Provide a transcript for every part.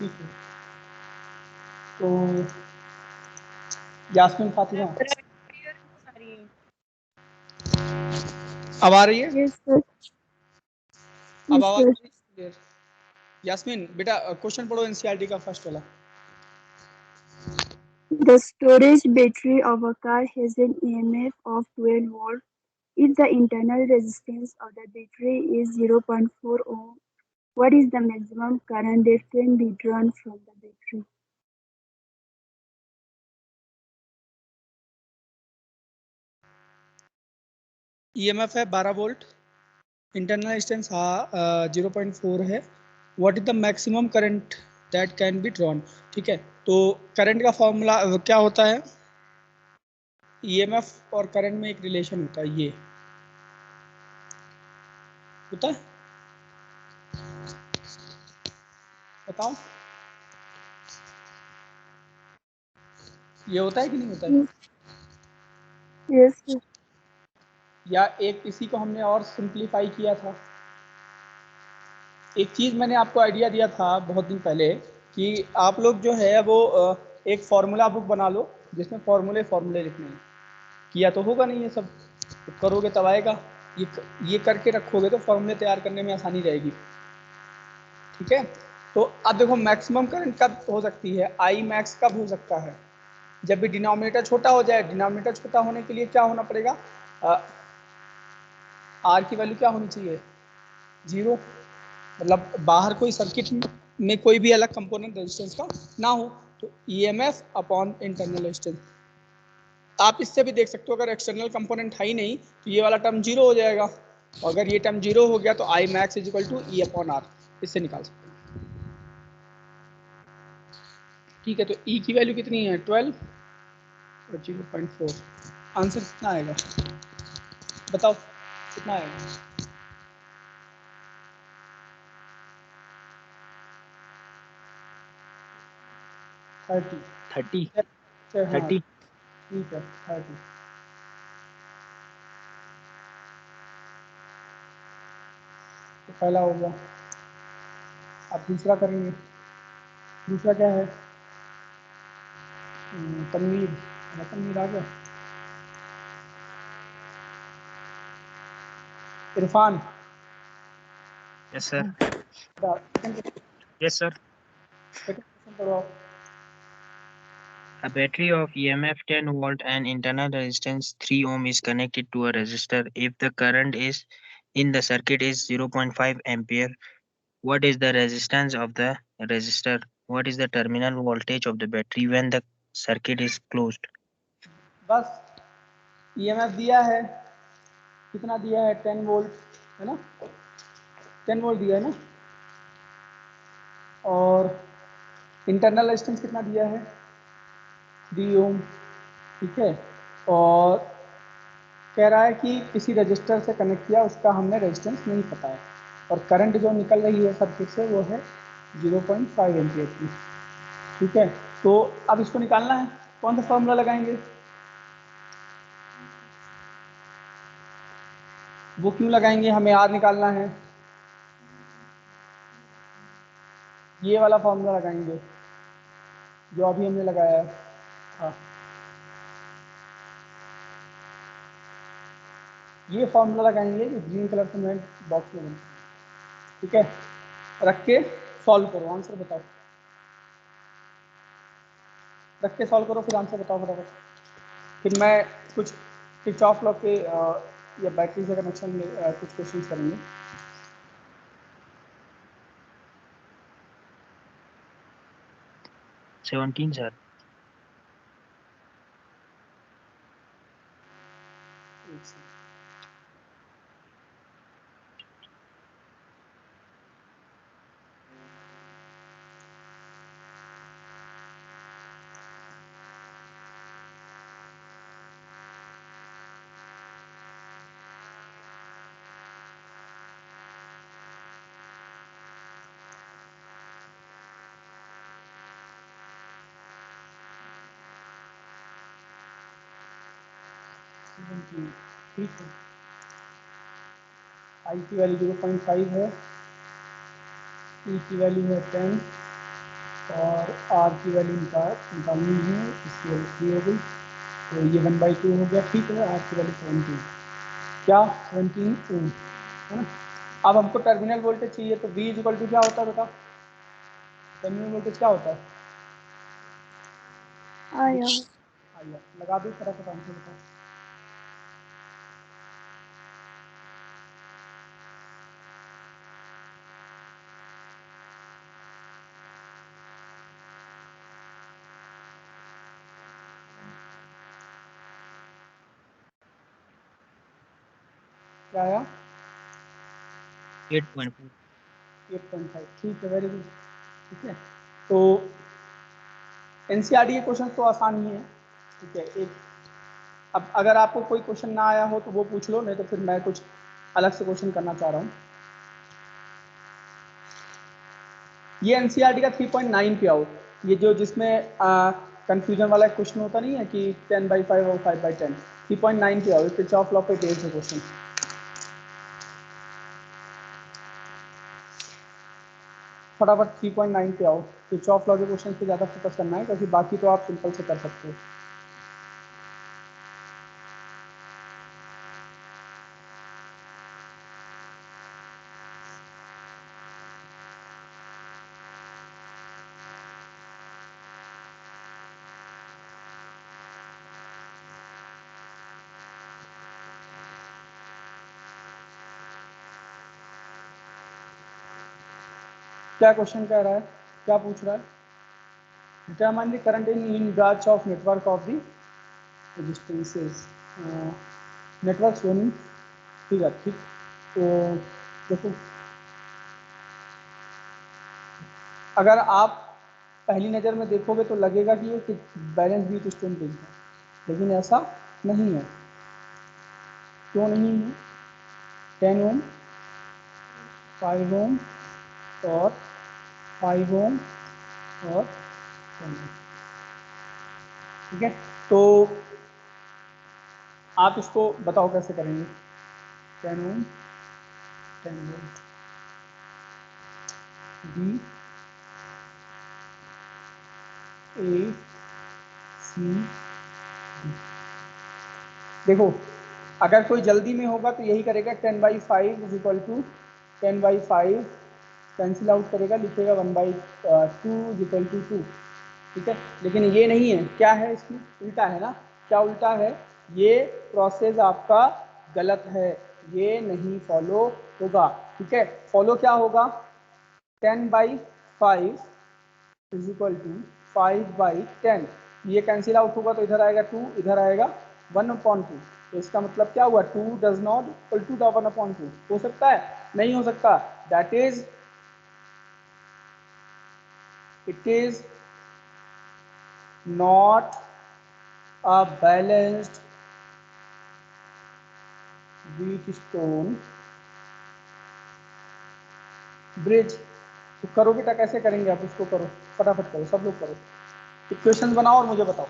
ठीक है, तो यास्मीन फातिमा अब आ रही है? Yes, sir. अब Yes, आवाज sir. आ रही है? यास्मीन बेटा क्वेश्चन पढ़ो एनसीईआरटी का फर्स्ट वाला। The storage battery of a car has an EMF of 12 volts. If the internal resistance of the battery is 0.4 ohm, what is the maximum current that can be drawn from the battery? EMF है 12 volt, internal resistance 0.4 है। What is the maximum current that can be drawn. ठीक है, तो current का formula क्या होता है? EMF और करंट में एक रिलेशन होता है, ये होता है, बताओ ये होता है कि नहीं होता है? Yes, sir. या एक इसी को हमने और सिंप्लीफाई किया था। एक चीज़ मैंने आपको आइडिया दिया था बहुत दिन पहले कि आप लोग जो है वो एक फार्मूला बुक बना लो जिसमें फार्मूले लिखने हैं। किया तो होगा नहीं ये सब, तो करोगे तब आएगा। ये करके रखोगे तो फार्मूले तैयार करने में आसानी रहेगी। ठीक है, तो अब देखो मैक्सिमम करंट कब हो सकती है, आई मैक्स कब हो सकता है? जब भी डिनोमिनेटर छोटा हो जाए। डिनोमिनेटर छोटा होने के लिए क्या होना पड़ेगा? आर की वैल्यू क्या होनी चाहिए? 0। मतलब बाहर कोई सर्किट में कोई भी अलग कंपोनेंट रेजिस्टेंस का ना हो। तो ईएमएफ अपॉन इंटरनल रेजिस्टेंस। आप इससे भी देख सकते हो, अगर एक्सटर्नल कंपोनेंट है ही नहीं तो ये वाला टर्म 0 हो जाएगा, और अगर ये टर्म 0 हो गया तो I max is equal to E upon R, इससे निकाल सकते हैं। ठीक है, तो ई की वैल्यू कितनी है? 12 और 0.4। आंसर कितना आएगा बताओ, कितना आएगा? थर्टी। 30 हाँ 30 ठीक है, 30। तो पहला हो गया। अब दूसरा करेंगे। दूसरा क्या है? तनवीर। तनवीर आ गया। Irfan. Yes, sir. Second Yes, sir. Question पढ़ो आप। A battery of EMF 10 volt and internal resistance 3 ohm is connected to a resistor. If the current is in the circuit is 0.5 ampere, what is the resistance of the resistor? What is the terminal voltage of the battery when the circuit is closed? बस EMF दिया है, कितना दिया है? 10 volt है ना, 10 volt दिया है ना। और इंटरनल रेजिस्टेंस कितना दिया है? 3 ओम। ठीक है, और कह रहा है कि किसी रजिस्टर से कनेक्ट किया, उसका हमने रेजिस्टेंस नहीं पता है, और करंट जो निकल रही है सर्किट से वो है 0.5 एम्पियर की। ठीक है, तो अब इसको निकालना है। कौन सा फॉर्मूला लगाएंगे? वो क्यों लगाएंगे? हमें आर निकालना है, ये वाला फॉर्मूला लगाएंगे जो अभी हमने लगाया है। हाँ, ये फॉर्मूला लगाएंगे जो ग्रीन कलर से मैं बॉक्स में बना। ठीक है, रख के सॉल्व करो, आंसर बताओ। रख के सॉल्व करो, फिर आंसर बताओ फटाफट। फिर मैं कुछ स्विच ऑफ लॉक के या बैटरी से कनेक्शन में कुछ क्वेश्चन करेंगे। 17, sir. ठीक है, आई की वैल्यू 0.5 है, ई की वैल्यू है 10, और आर की वैल्यू निकालनी है, इसकी वैल्यू 3 हो गई, तो ये 1/2 हो गया। ठीक है, आर की वैल्यू 17, क्या 17 ओम है ना। अब हमको टर्मिनल वोल्टेज चाहिए, तो V इक्वल टू क्या होता है बेटा, टर्मिनल वोल्टेज क्या होता है, आया आइए लगा दो फटाफट आंसर बताओ। क्या आया, 8.4। 8.5, ठीक है, वेरी गुड। ठीक है, तो एनसीईआरटी के क्वेश्चन तो आसान ही है। ठीक है, एक अब अगर आपको कोई क्वेश्चन ना आया हो तो वो पूछ लो, नहीं तो फिर मैं कुछ अलग से क्वेश्चन करना चाह रहा हूँ। ये एनसीईआरटी का 3.9 पे आओ, ये जो जिसमें कंफ्यूजन वाला क्वेश्चन होता नहीं है कि 10/5 और 5/10, 3.9 पे आओ, किरचॉफ लॉ पे बेस्ड है क्वेश्चन। फटाफट 3.9 पे आओ, किरचॉफ लॉ के क्वेश्चन पे ज़्यादा फोकस करना है, क्योंकि बाकी तो आप सिंपल से कर सकते हो। क्या क्वेश्चन कह रहा है, क्या पूछ रहा है, determine the current in branch of network of the resistances, network shown in figure. ठीक, तो देखो, अगर आप पहली नज़र में देखोगे तो लगेगा कि ये बैलेंस बीट स्टोन रिंग है, लेकिन ऐसा नहीं है। क्यों नहीं है, 10 ओम, 5 ओम और 5 ओम और 10 ओम। ठीक है, तो आप इसको बताओ कैसे करेंगे, 10 ओम, 10 वोल्ट, बी ए सी डी। देखो, अगर कोई जल्दी में होगा तो यही करेगा, 10/5 is equal to 10/5 cancel out करेगा, लिखेगा 1/2 इज इक्वल टू 2। ठीक है, लेकिन ये नहीं है, क्या है इसमें, उल्टा है ना। क्या उल्टा है, ये प्रोसेस आपका गलत है, ये नहीं फॉलो होगा। ठीक है, फॉलो क्या होगा, 10/5 इज इक्वल टू 5/10, ये कैंसिल आउट होगा तो इधर आएगा 2, इधर आएगा 1/2। तो इसका मतलब क्या हुआ, 2 does not equal to the 1/2। हो सकता है, नहीं हो सकता, that is it is not a balanced Wheatstone bridge. तो करो बेटा, कैसे करेंगे आप इसको, करो फटाफट करो, सब लोग करो, इक्वेशन बनाओ और मुझे बताओ।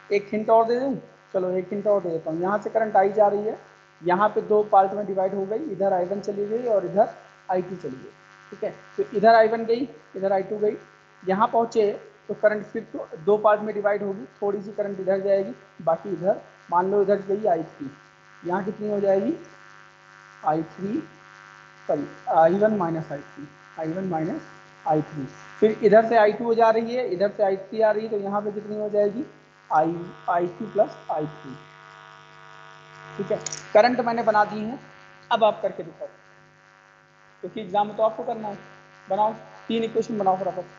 एक हिंट और दे दूं, चलो एक हिंट और दे देता हूँ। यहाँ से करंट आई जा रही है, यहाँ पे दो पार्ट में डिवाइड हो गई, इधर I1 चली गई और इधर I2 चली गई। ठीक है, तो इधर I1 गई, इधर I2 गई, यहाँ पहुँचे तो करंट फिर तो दो पार्ट में डिवाइड होगी, थोड़ी सी करंट इधर जाएगी, बाकी इधर, मान लो इधर गई I3, यहाँ कितनी हो जाएगी, I3 sorry I1 minus I3, फिर इधर से I2 हो जा रही है, इधर से I3 आ रही है, तो यहाँ पे कितनी हो जाएगी, I2 प्लस I3। ठीक है, करंट मैंने बना दी है, अब आप करके दिखाओ, क्योंकि एग्जाम में तो आपको करना है। बनाओ, 3 इक्वेशन बनाओ फटाफट।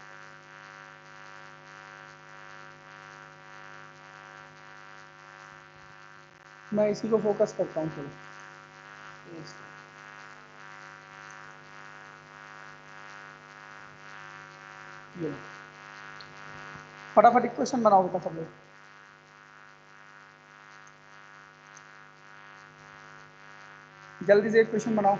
मैं इसी को फोकस करता हूँ थोड़ा, ये फटाफट इक्वेशन बनाओ बेटा सब लोग, जल्दी से इक्वेशन बनाओ।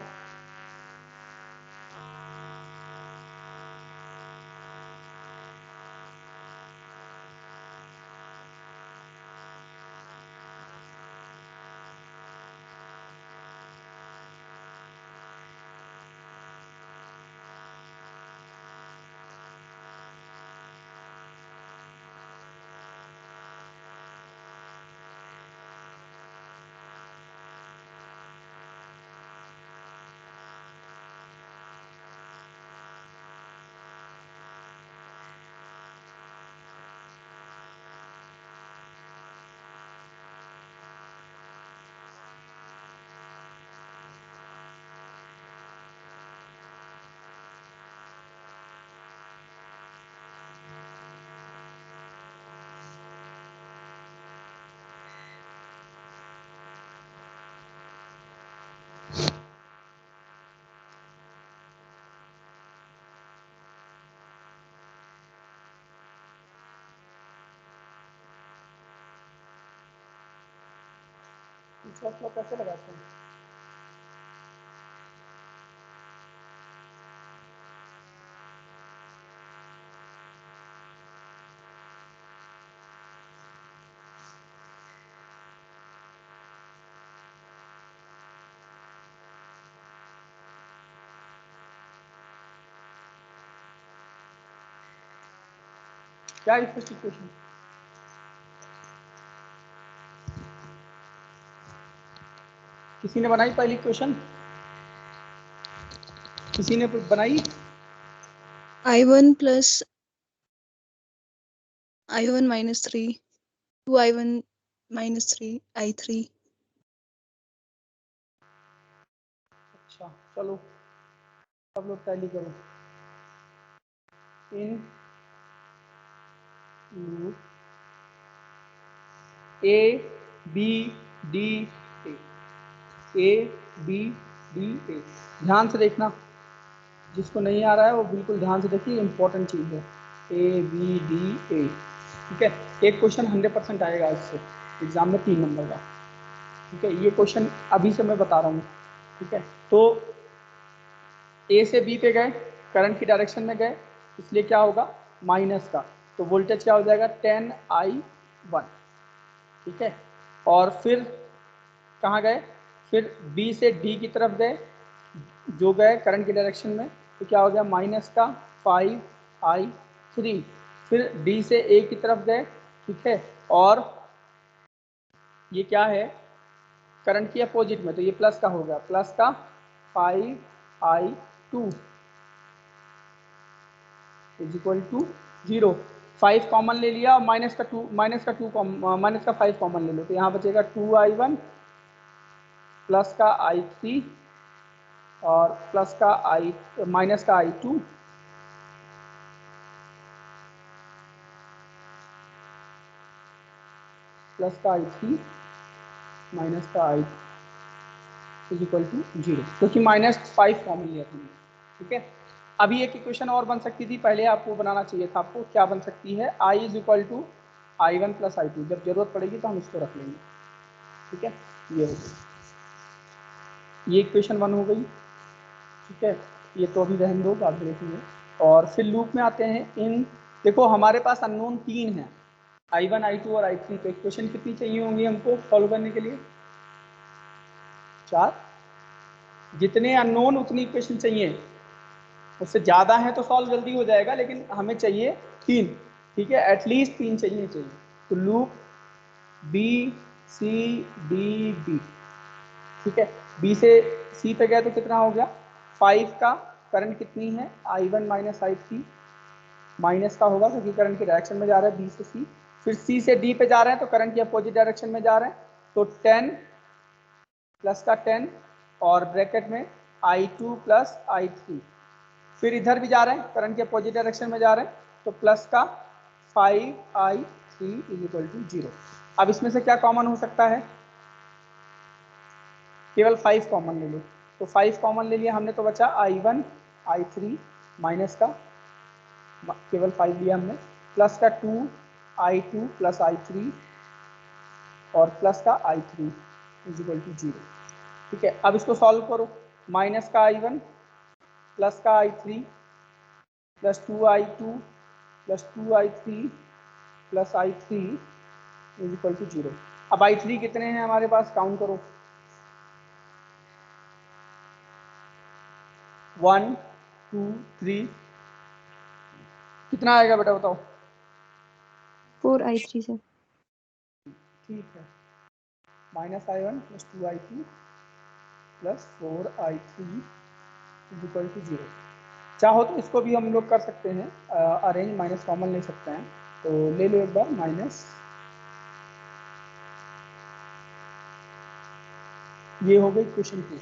इसका फ्लो कैसे लगाते हैं? क्या इसका इक्वेशन? किसी ने बनाई पहली इक्वेशन? किसी ने बनाई? I1 plus I1 minus 3, 2I1 minus 3, I3. अच्छा चलो सब लोग टैली करो। In loop A B D A B D A, ध्यान से देखना, जिसको नहीं आ रहा है वो बिल्कुल ध्यान से देखिए, इंपॉर्टेंट चीज़ है। ए बी डी ए, ठीक है। एक क्वेश्चन 100% आएगा इससे एग्जाम में 3 नंबर का, ठीक है। ये क्वेश्चन अभी से मैं बता रहा हूँ, ठीक है। तो ए से बी पे गए, करंट की डायरेक्शन में गए, इसलिए क्या होगा माइनस का, तो वोल्टेज क्या हो जाएगा 10I1, ठीक है। और फिर कहाँ गए, फिर बी से डी की तरफ गए, जो गए करंट की डायरेक्शन में, तो क्या हो गया माइनस का 5I3। फिर डी से ए की तरफ गए, ठीक है, और ये क्या है करंट की अपोजिट में, तो ये प्लस का हो गया, प्लस का 5I2 is equal to 0। 5 common ले लिया और माइनस का 5 कॉमन ले लो, तो यहाँ बचेगा 2I1 प्लस का I3 और प्लस का माइनस का I2, प्लस का I3 माइनस का I इज इक्वल टू 0, क्योंकि -5 कॉमन लिया था, ठीक है। अभी एक इक्वेशन और बन सकती थी, पहले आपको बनाना चाहिए था। आपको क्या बन सकती है, I is equal to I1 plus I2, जब जरूरत पड़ेगी तो हम इसको रख लेंगे, ठीक है। ये हो गई, ये इक्वेशन 1 हो गई, ठीक है। ये तो अभी रहने दो, बाद में देखेंगे। और फिर लूप में आते हैं। इन देखो हमारे पास अननोन 3 है, I1 I2 और I3, तो इक्वेशन कितनी चाहिए होंगी हमको सॉल्व करने के लिए? 4। जितने अननोन उतनी इक्वेशन चाहिए, उससे ज़्यादा है तो सॉल्व जल्दी हो जाएगा, लेकिन हमें चाहिए 3, ठीक है, एटलीस्ट 3 चाहिए। तो loop B C D B, ठीक है। बी से सी पे गए तो कितना हो गया 5 का, करंट कितनी है I1 माइनस I3, माइनस का होगा क्योंकि करंट की डायरेक्शन में जा रहा है बी से सी। फिर सी से डी पे जा रहे हैं तो करंट की अपोजिट डायरेक्शन में जा रहे हैं, तो 10 प्लस का 10 और ब्रैकेट में I2 प्लस I3। फिर इधर भी जा रहे हैं, करंट के अपोजिट डायरेक्शन में जा रहे हैं, तो प्लस का 5I3 इज इक्वल टू 0। अब इसमें से क्या कॉमन हो सकता है, केवल 5 कॉमन ले लो, तो 5 कॉमन ले लिया हमने, तो बचा I1 I3 माइनस का केवल 5 लिया हमने, प्लस का 2I2 प्लस I3 और प्लस का I3 इज इक्वल टू 0, ठीक है। अब इसको सॉल्व करो, माइनस का I1 प्लस का I3 plus 2I2 plus 2I3 plus I3 is equal to 0। अब I3 कितने हैं हमारे पास, काउंट करो, 1 2 3, कितना आएगा बेटा बताओ? 4I3 sir. ठीक है, minus I1 plus 2I2 plus 4I3 is equal to 0। चाहो तो इसको भी हम लोग कर सकते हैं, अरेंज, माइनस कॉमन ले सकते हैं, तो ले लो एक बार माइनस, ये हो गई इक्वेशन 2।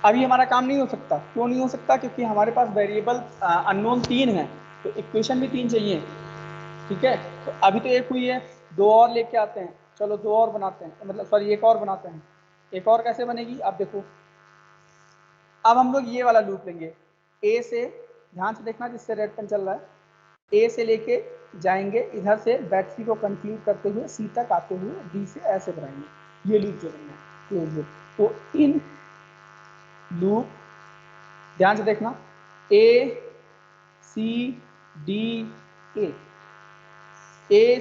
अभी हमारा काम नहीं हो सकता, क्यों नहीं हो सकता, क्योंकि हमारे पास वेरिएबल अननोन 3 है, तो इक्वेशन भी 3 चाहिए, ठीक है। तो अभी तो एक हुई है, 2 और लेके आते हैं, चलो 2 और बनाते हैं, मतलब सॉरी 1 और बनाते हैं। एक और कैसे बनेगी आप देखो, अब हम लोग ये वाला लूप लेंगे, ए से, ध्यान से देखना जिससे रेड पेन चल रहा है, ए से लेके जाएंगे इधर से बैटरी को कंक्लूड करते हुए सी तक आते हुए डी से ऐसे बढ़ाएंगे, ये लूप जो बनना है क्लोज लूप। तो इन लूप, ध्यान से देखना, ए सी डी ए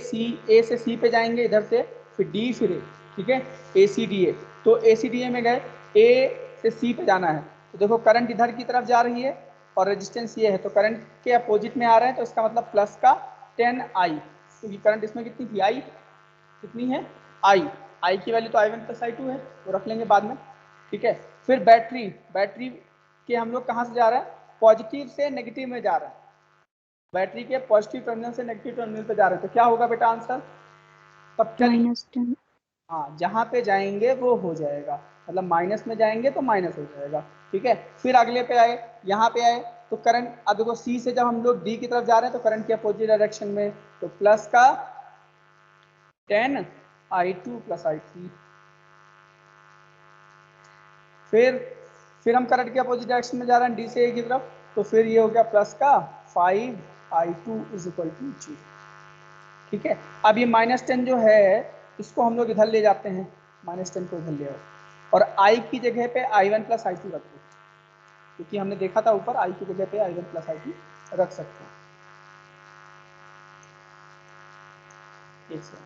से सी पे जाएंगे इधर से, फिर डी, फिर ए, ठीक है, ए सी डी ए। तो ए सी डी ए में गए, ए से सी पे जाना है, तो देखो करंट इधर की तरफ जा रही है और रेजिस्टेंस ये है, तो करंट के अपोजिट में आ रहे हैं, तो इसका मतलब प्लस का 10i, क्योंकि करंट इसमें कितनी थी, आई कितनी है, आई की वैल्यू तो i1 प्लस i2 है, वो रख लेंगे बाद में, ठीक है। फिर बैटरी के हम लोग कहाँ से जा रहे हैं, पॉजिटिव से नेगेटिव में जा रहे हैं, बैटरी के पॉजिटिव टर्मिनल से नेगेटिव टर्मिनल पे जा रहे हैं, तो क्या होगा बेटा आंसर, तब क्या, -10. हाँ जहाँ पे जाएंगे वो हो जाएगा, मतलब माइनस में जाएंगे तो माइनस हो जाएगा, ठीक है। फिर अगले पे आए, यहाँ पे आए, तो करंट, अब देखो सी से जब हम लोग डी की तरफ जा रहे हैं तो करंट के अपोजिट डायरेक्शन में, तो प्लस का 10i2 प्लस i3। फिर हम करंट के अपोजिट डायरेक्शन में जा रहे हैं डी से ए की तरफ, तो फिर ये हो गया प्लस का 5i2 इज इक्वल टू 0, ठीक है। अब ये -10 जो है इसको हम लोग इधर ले जाते हैं, -10 को इधर ले आओ, और i की जगह पे i1 प्लस i2 रख दो, क्योंकि हमने देखा था ऊपर i की जगह पे i1 प्लस i2 रख सकते हैं, एक से।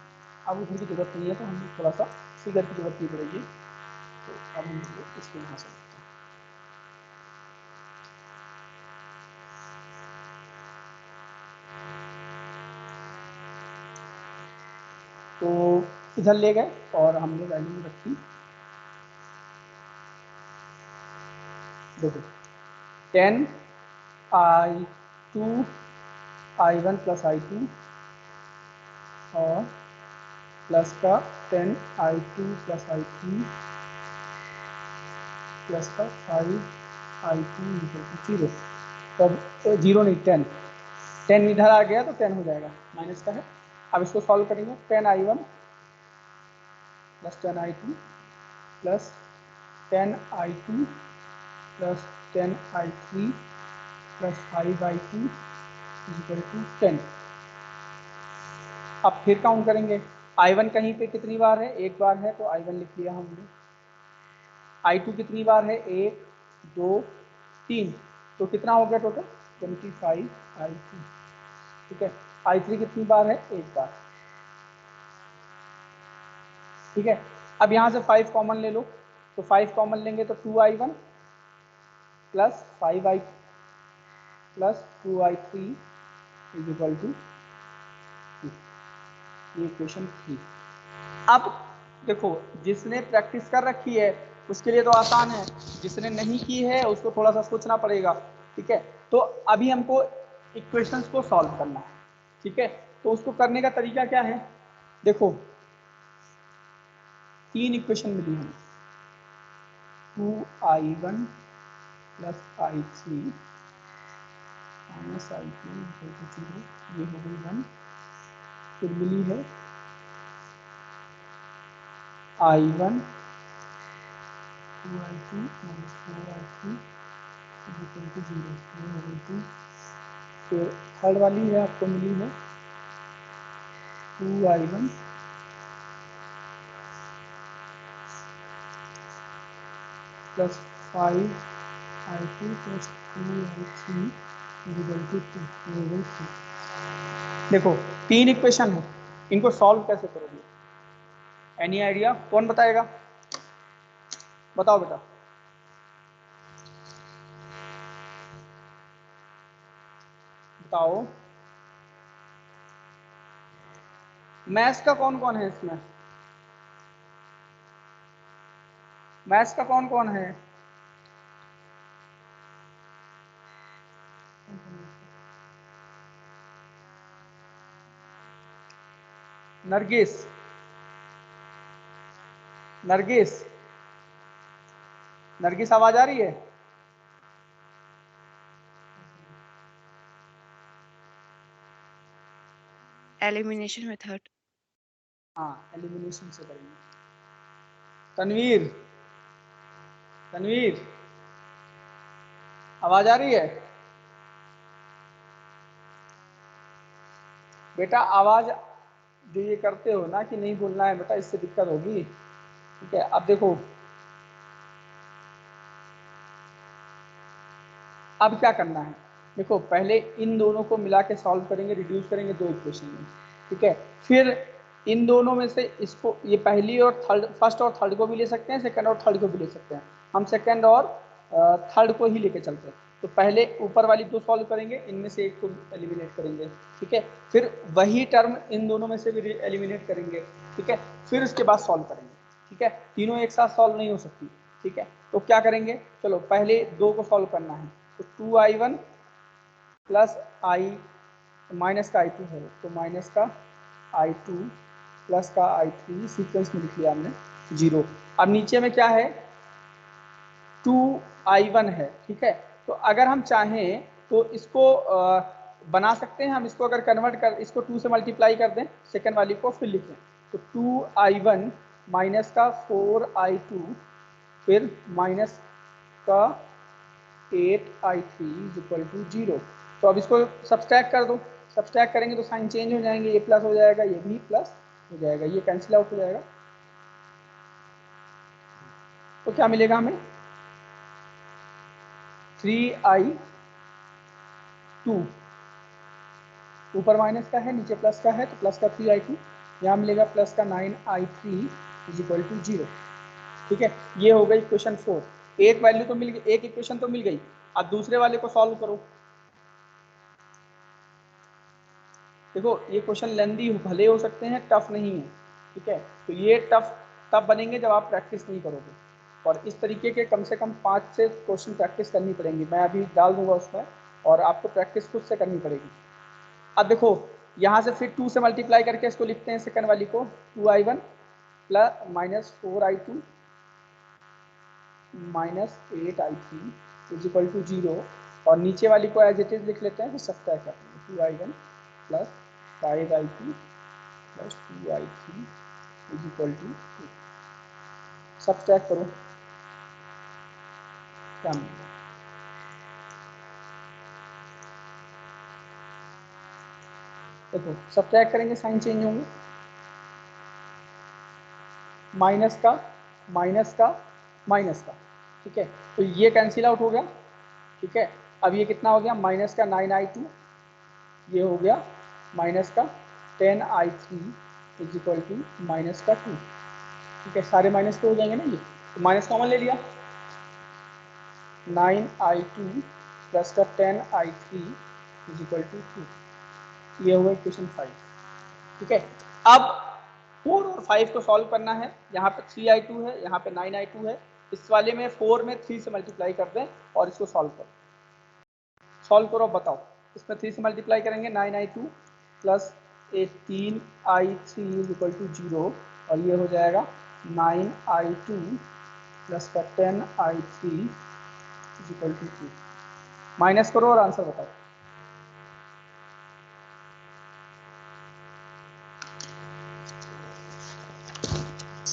अब उधर की जरूरत नहीं है, तो हम थोड़ा सा फिगर की जरूरत नहीं पड़ेगी, तो अब हम इसको यहाँ से रखते हैं। तो इधर ले गए और हमने वैल्यू रखी, देखो 10i2 i1 प्लस i2 और प्लस का 10i2 प्लस i3 प्लस का 5i2 0, तो अब 0 नहीं 10 इधर आ गया तो 10 हो जाएगा, माइनस का है। अब इसको सॉल्व करेंगे, 10i1 plus 10i2 plus 10i2 plus 10i3 plus 5i2 equal to 10। अब फिर काउंट करेंगे, i1 कहीं पे कितनी बार है, एक बार है, तो i1 लिख लिया हमने, i2 कितनी बार है, 1 2 3, तो कितना हो गया टोटल 25i2, ठीक है। i3 कितनी बार है, एक बार, ठीक है। अब यहाँ से 5 कॉमन ले लो, तो 5 कॉमन लेंगे तो 2i1 plus 5i plus 2i3 is equal to 2, ये इक्वेशन 3। अब देखो जिसने प्रैक्टिस कर रखी है उसके लिए तो आसान है, जिसने नहीं की है उसको थोड़ा सा सोचना पड़ेगा, ठीक है। तो अभी हमको इक्वेशंस को सॉल्व करना है, ठीक है। तो उसको करने का तरीका क्या है, देखो 3 इक्वेशन मिली हमें, 2i1 plus i3 minus i2 equal to 0, ये हो गई 1। फिर मिली है i1 2i2 minus 4i3 equal to 0, ये हो गई 2। तो थर्ड वाली है आपको मिली है 2i1 plus 5i2 plus 2i3 equal to 2। देखो 3 इक्वेशन है, इनको सॉल्व कैसे करोगे, एनी आइडिया, कौन बताएगा, बताओ बेटा, बताओ। मैथ्स का कौन कौन है इसमें, मैथ्स का कौन कौन है, नरगिस, नरगिस, नरगिस आवाज आ रही है, एलिमिनेशन मेथड। हाँ एलिमिनेशन से करेंगे। तनवीर, तनवीर आवाज आ रही है बेटा? आवाज जो ये करते हो ना कि नहीं बोलना है बेटा, इससे दिक्कत होगी। ठीक है, अब देखो अब क्या करना है। देखो पहले इन दोनों को मिला के सॉल्व करेंगे, रिड्यूस करेंगे दो इक्वेशन में। ठीक है, फिर इन दोनों में से इसको, ये पहली और थर्ड, फर्स्ट और थर्ड को भी ले सकते हैं, सेकंड और थर्ड को भी ले सकते हैं। हम सेकंड और थर्ड को ही लेके चलते हैं। तो पहले ऊपर वाली दो सॉल्व करेंगे, इनमें से एक को एलिमिनेट करेंगे। ठीक है, फिर वही टर्म इन दोनों में से भी एलिमिनेट करेंगे। ठीक है, फिर उसके बाद सॉल्व करेंगे। ठीक है, तीनों एक साथ सॉल्व नहीं हो सकती। ठीक है, तो क्या करेंगे, चलो पहले दो को सॉल्व करना है। तो 2i1 प्लस आई माइनस का i2 है, तो माइनस का i2 प्लस का i3 सीक्वेंस में लिख लिया हमने 0। अब नीचे में क्या है, 2i1 है। ठीक है, तो अगर हम चाहें तो इसको बना सकते हैं हम। इसको अगर कन्वर्ट कर, इसको 2 से मल्टीप्लाई कर दें, सेकेंड वाली को फिर लिखें, तो 2i1 माइनस का 4i2 फिर माइनस का 8i3 इक्वल टू 0। तो अब इसको सब्सट्रैक्ट कर दो। सब्सट्रैक्ट करेंगे तो साइन चेंज हो जाएंगे, ये प्लस हो जाएगा, ये भी प्लस हो जाएगा, ये कैंसिल आउट हो जाएगा। तो क्या मिलेगा हमें, 3i2, ऊपर माइनस का है नीचे प्लस का है, तो प्लस का 3i2, यहाँ मिलेगा प्लस का 9i3 इक्वल टू 0। ठीक है, ये हो गई क्वेश्चन 4। एक वैल्यू तो मिल गई, एक इक्वेशन तो मिल गई। अब दूसरे वाले को सॉल्व करो। देखो ये क्वेश्चन लेंदी भले हो सकते हैं, टफ नहीं है। ठीक है, तो ये टफ तब बनेंगे जब आप प्रैक्टिस नहीं करोगे, और इस तरीके के कम से कम 5 से क्वेश्चन प्रैक्टिस करनी पड़ेंगी। मैं अभी डाल दूंगा उसमें, और आपको प्रैक्टिस खुद से करनी पड़ेगी। अब देखो यहाँ से फिर 2 से मल्टीप्लाई करके इसको लिखते हैं, सेकंड वाली को 2i1 plus minus 4i2 minus 8i3 is equal to 0, और नीचे वाली को एज इट इज लिख लेते हैं, फिर सब्ट्रैक्ट करते हैं। 2i1 plus 5i2 plus 2i3 is equal to 2। Subtract करो, क्या मिलेगा, देखो सब्ट्रैक्ट करेंगे साइन चेंज होंगे, माइनस का माइनस का माइनस का। ठीक है, तो ये कैंसिल आउट हो गया। ठीक है, अब ये कितना हो गया, माइनस का 9i2, ये हो गया माइनस का 10i3 इज इक्वल टू माइनस का 2। ठीक है, सारे माइनस तो हो जाएंगे ना, ये तो माइनस कॉमन ले लिया, 9i2 प्लस का 10i3 इज इक्वल टू 2। ये हुआ इक्वेशन 5। ठीक है, अब 4 और 5 को सॉल्व करना है। यहाँ पे 3i2 है, यहाँ पे 9i2 है। इस वाले में 4 में 3 से मल्टीप्लाई कर दें और इसको सॉल्व करो। सॉल्व करो, बताओ। इसमें 3 से मल्टीप्लाई करेंगे, 9i2 plus 18i3 equal to 0, और ये हो जाएगा 9i2 प्लस का 10i3 इक्वल टू 2। माइनस करो और आंसर बताओ।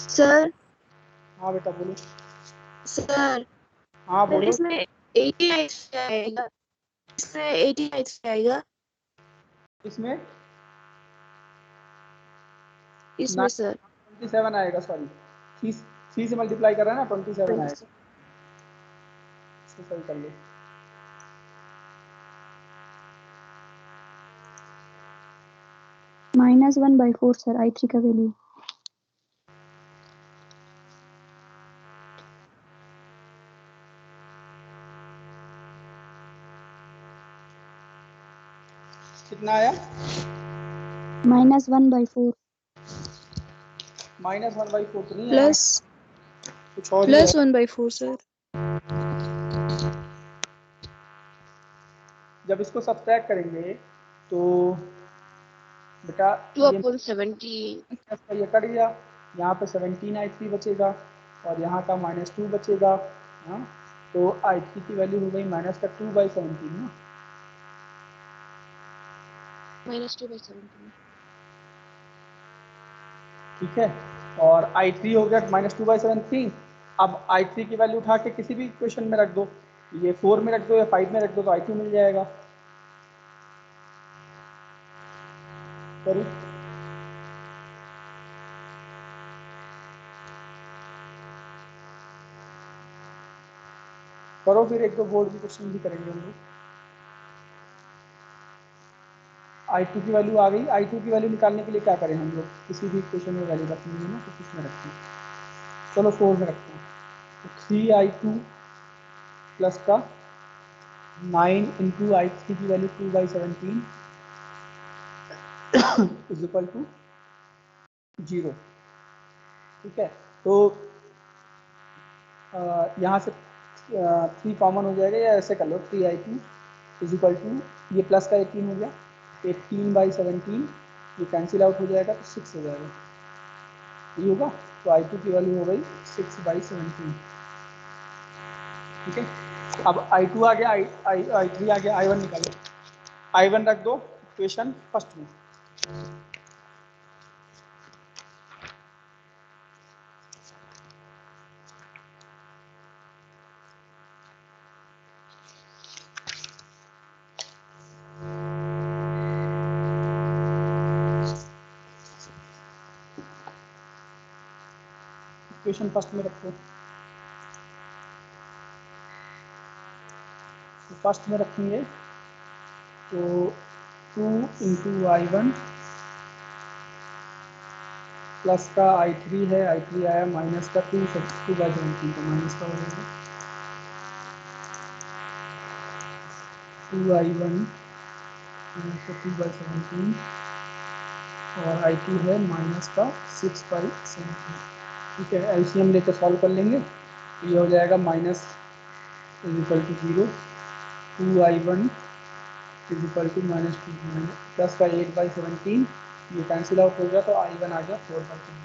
सर। हाँ बेटा बोलो। सर हाँ बोलो। इसमें 80 आएगा, इसमें 80 आएगा, इसमें इसमें सर 27 आएगा, सॉरी 3 से मल्टीप्लाई कर रहा है ना, 27 आएगा। इसको सही कर लो। -1/4 सर, I3 का वैल्यू। कितना आया, -1/4। -1/4 तो नहीं आया, प्लस कुछ और ही है। 1/4 सर। जब इसको सब्ट्रैक्ट करेंगे तो बेटा 2/17। ये कट गया, यहाँ पे 17i3 बचेगा, और यहाँ का -2 बचेगा। हाँ, तो i3 की वैल्यू हो गई -2/17 ना। -2/17। ठीक है, और i3 हो गया -2/17। अब i3 की वैल्यू उठा के किसी भी इक्वेशन में रख दो, ये 4 में रख दो या 5 में रख दो तो I2 मिल जाएगा। करो करो फिर एक दो बोर्ड की क्वेश्चन भी करेंगे हम लोग। I2 की वैल्यू आ गई। I2 की वैल्यू निकालने के लिए क्या करें हम लोग, किसी भी इक्वेशन में वैल्यू रखनी है ना, तो किसमें रखते हैं, चलो 4 में रखते हैं। तो 3I2 प्लस का 9 इंटू I3 की वैल्यू 2/17 इज इक्वल टू 0। ठीक है, तो यहाँ से 3 कॉमन हो जाएगा, या ऐसे कर लो 3I2 इज इक्वल टू, ये प्लस का 18 हो गया, 18/17 ये कैंसिल आउट हो जाएगा तो 6 हो जाएगा, ये होगा। तो I2 की वैल्यू हो गई 6/17। ठीक है, अब I2 आ गया, I3 आ गया, I1 निकालो। I1 रख दो इक्वेशन फर्स्ट में। इक्वेशन फर्स्ट में रखो, तो फर्स्ट में रखेंगे तो 2 इंटू I1 प्लस का I3 है, I3 आया माइनस का 2/17 का माइनस का हो जाएगा, 2I1 माइनस का 2/17 और I2 है माइनस का 6/17। ठीक है, एलसीएम लेकर सॉल्व कर लेंगे, ये हो जाएगा minus is equal to 0, 2I1 इज इक्वल टू माइनस 2 प्लस का 8/17, ये कैंसिल आउट हो गया तो I1 आ गया 4/17।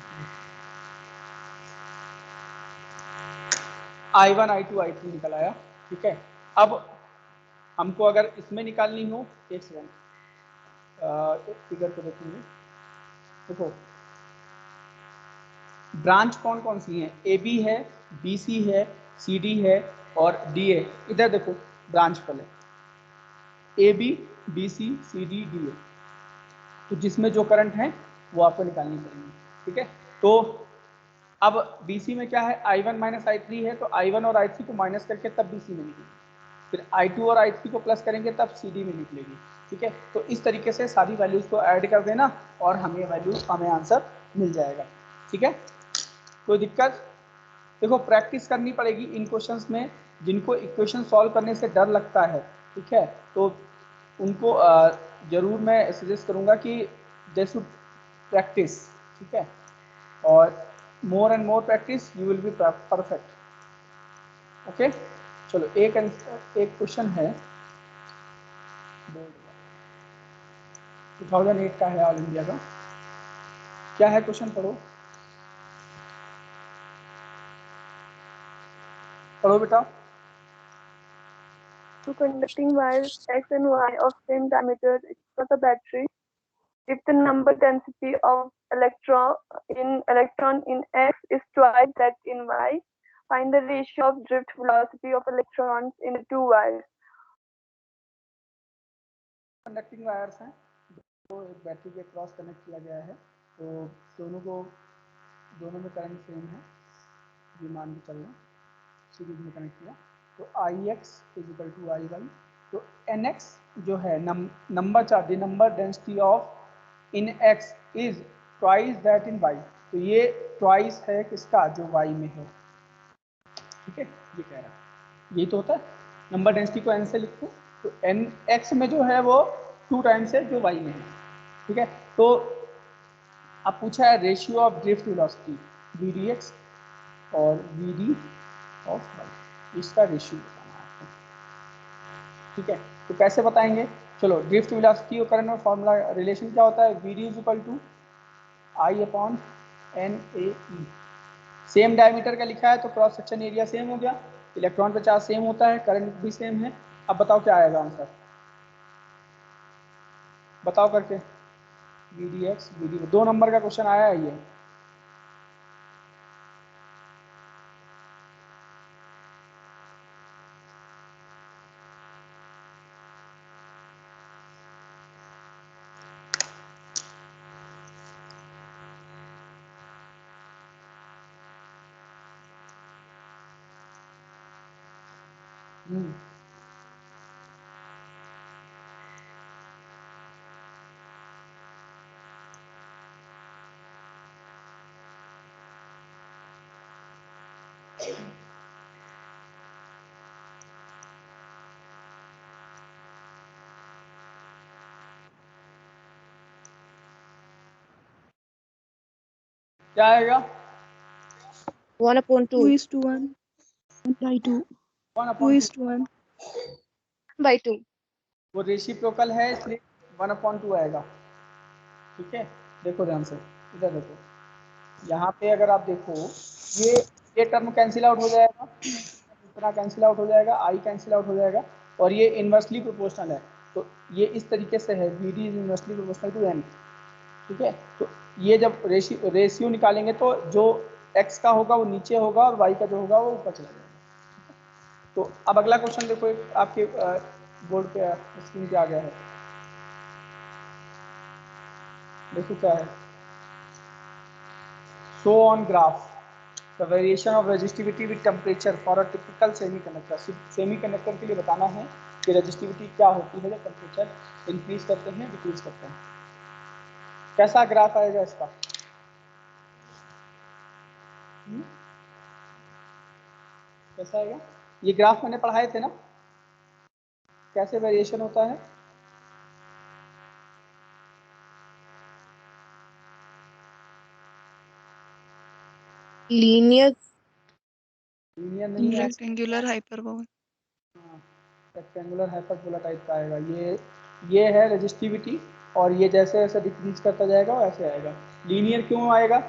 I1 I2 I3 निकल आया। ठीक है, अब हमको अगर इसमें निकालनी हो, एक सेकंड फिगर को देखेंगे। देखो ब्रांच कौन कौन सी है, AB है, BC है, CD है और DA। इधर देखो ब्रांच पहले AB BC CD DA, तो जिसमें जो करंट है वो आपको निकालनी पड़ेगी। ठीक है, तो अब BC में क्या है, I1 माइनस I3 है, तो I1 और I3 को माइनस करके तब BC में निकलेगी, फिर I2 और I3 को प्लस करेंगे तब CD में निकलेगी। ठीक है, तो इस तरीके से सारी वैल्यूज को ऐड कर देना और हमें आंसर मिल जाएगा। ठीक है, कोई दिक्कत? देखो प्रैक्टिस करनी पड़ेगी इन क्वेश्चंस में, जिनको इक्वेशन सॉल्व करने से डर लगता है, ठीक है, तो उनको जरूर मैं सजेस्ट करूंगा कि दे शुड प्रैक्टिस। ठीक है, और more and more practice you will be perfect. Okay, चलो एक क्वेश्चन है 2008 का है, ऑल इंडिया का। क्या है क्वेश्चन, पढ़ो पढ़ो बेटा। Two conducting wires X and Y of same diameter for the battery. If the number density of electron in X is twice that in Y, find the ratio of drift velocity of electrons in the two wires. Conducting wires हैं, तो एक battery के cross connect किया गया है, तो दोनों में करंट सेम है, ये मान के चलना, सीरीज में कनेक्ट किया, तो IX is equal to IY। तो NX जो है number charge, the number density of in X is twice that in Y। तो ये ट्वाइस है किसका, जो Y में है। ठीक है, ये कह रहा है, यही तो होता है, नंबर डेंसिटी को N से लिखते हैं, तो NX में जो है वो 2 टाइम्स है जो Y में है। ठीक है, तो अब पूछा है ratio of drift velocity VDX और VD ऑफ Y, इसका रेशियो बताना है आपको। ठीक है, तो कैसे बताएंगे, चलो ड्रिफ्ट वेलोसिटी और करंट में फॉर्मूला रिलेशन क्या होता है, VD is equal to I/NAE। Same diameter का लिखा है तो क्रॉस सेक्शन एरिया सेम हो गया, इलेक्ट्रॉन का चार्ज सेम होता है, करंट भी सेम है। अब बताओ क्या आएगा आंसर, बताओ करके। VDX VD 2 नंबर का क्वेश्चन आया है ये। हम्म, क्या आएगा? 1/2. 2:1. 1/2. 1/2। 2/2. वो रेसिप्रोकल है इसलिए 1/2 आएगा। ठीक है, देखो ध्यान से, इधर देखो, यहाँ पे अगर आप देखो, ये टर्म कैंसिल आउट हो जाएगा, इतना कैंसिल आउट हो जाएगा, आई कैंसिल आउट हो जाएगा, और ये इन्वर्सली प्रोपोर्शनल है, तो ये इस तरीके से है, V D is inversely proportional to N. ठीक है, तो ये जब रेशियो निकालेंगे तो जो एक्स का होगा वो नीचे होगा और वाई का जो होगा वो ऊपर चला जाएगा। तो अब अगला क्वेश्चन देखो, एक आपके बोर्ड पे स्क्रीन पे आ गया है, देखो क्या है। Show on graph the variation of resistivity with temperature for a typical semiconductor. Semiconductor के लिए बताना है कि रेजिस्टिविटी क्या होती है जब टेम्परेचर इंक्रीज करते हैं, डिक्रीज करते हैं। कैसा ग्राफ आएगा इसका? कैसा आएगा? ये ग्राफ मैंने पढ़ाए थे ना, कैसे वेरिएशन होता है? Linear. लीनियर नहीं है, Rectangular hyperbola. Rectangular hyperbola type का आएगा। ये है रेजिस्टिविटी, और ये जैसे जैसे डिक्रीज करता जाएगा वैसे आएगा। लीनियर क्यों आएगा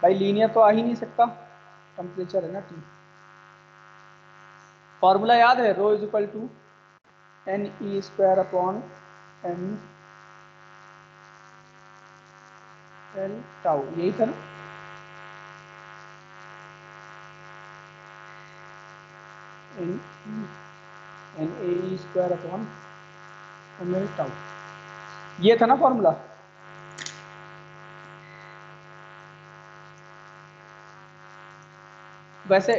भाई? लीनियर तो आ ही नहीं सकता, टेम्परेचर है ना टी। फॉर्मूला याद है, rho is equal to n e square upon m l tau, यही था ना? N a square upon m l tau, ये था ना फॉर्मूला? वैसे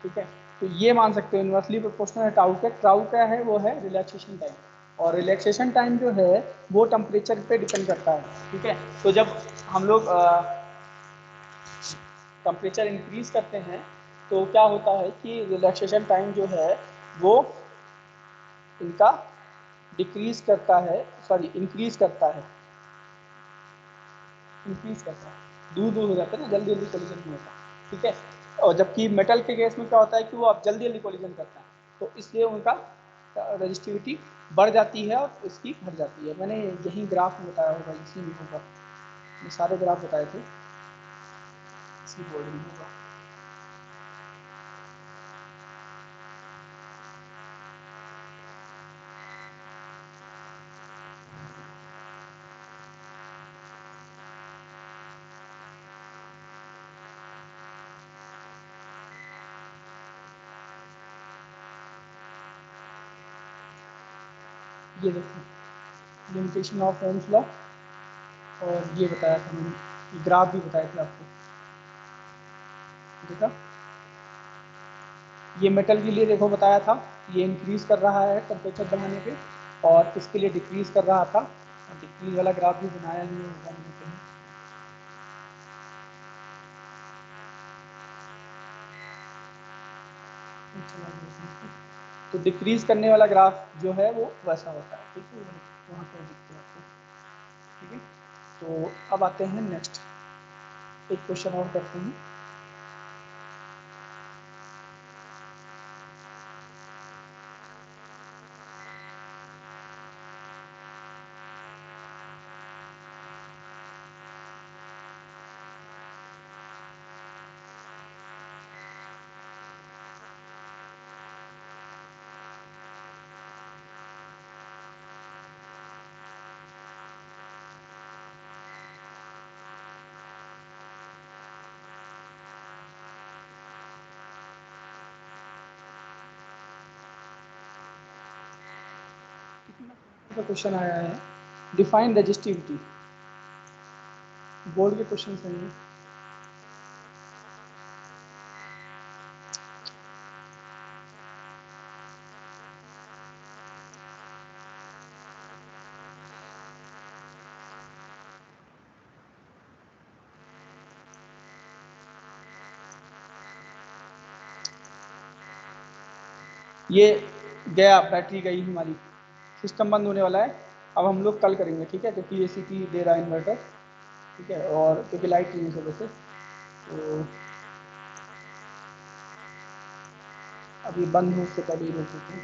ठीक है, तो ये मान सकते हो इन्वर्सली प्रोपोर्शनल है टाउ के। टाउ क्या है? वो है रिलैक्सेशन टाइम, और रिलैक्सेशन टाइम जो है वो टेम्परेचर पे डिपेंड करता है। ठीक है, तो जब हम लोग टेम्परेचर इंक्रीज करते हैं तो क्या होता है कि रिलैक्सेशन टाइम जो है वो इनका डिक्रीज करता है, सॉरी इंक्रीज करता है, इंक्रीज करता है, दूर दूर हो जाता है ना, जल्दी जल्दी कोलिजन नहीं होता। ठीक है, और जबकि मेटल के केस में क्या होता है कि वो आप जल्दी जल्दी कोलिजन करता है, तो इसलिए उनका रजिस्टिविटी बढ़ जाती है और इसकी घट जाती है। मैंने यही ग्राफ में बताया होगा, इसी में होगा, मैं सारे ग्राफ बताए थे, इसी बोर्ड में होगा। ये देखो, लिमिटेशन ऑफ ओम्स लॉ, और ये बताया था मैंने, ये ग्राफ भी बताए थे आपको, देखा? ये मेटल के लिए देखो बताया था, ये इंक्रीज कर रहा है टेम्परेचर बढ़ाने पे, और इसके लिए डिक्रीज कर रहा था, और डिक्रीज वाला ग्राफ भी बनाया ही होगा मैंने कहीं। तो डिक्रीज करने वाला ग्राफ जो है वो वैसा होता है। ठीक है, वहाँ पर दिखते हैं आपको। ठीक है, तो अब आते हैं नेक्स्ट, एक क्वेश्चन और करते हैं। का क्वेश्चन आया है, डिफाइन रेजिस्टिविटी, बोर्ड के क्वेश्चन हैं। ये गया, बैटरी गई हमारी, सिस्टम बंद होने वाला है। अब हम लोग कल करेंगे, ठीक है, क्योंकि ACT दे रहा है इन्वर्टर, ठीक है, और क्योंकि लाइट नहीं है इस वजह से, तो अभी बंद हो उससे पहले ही रोक देते हैं।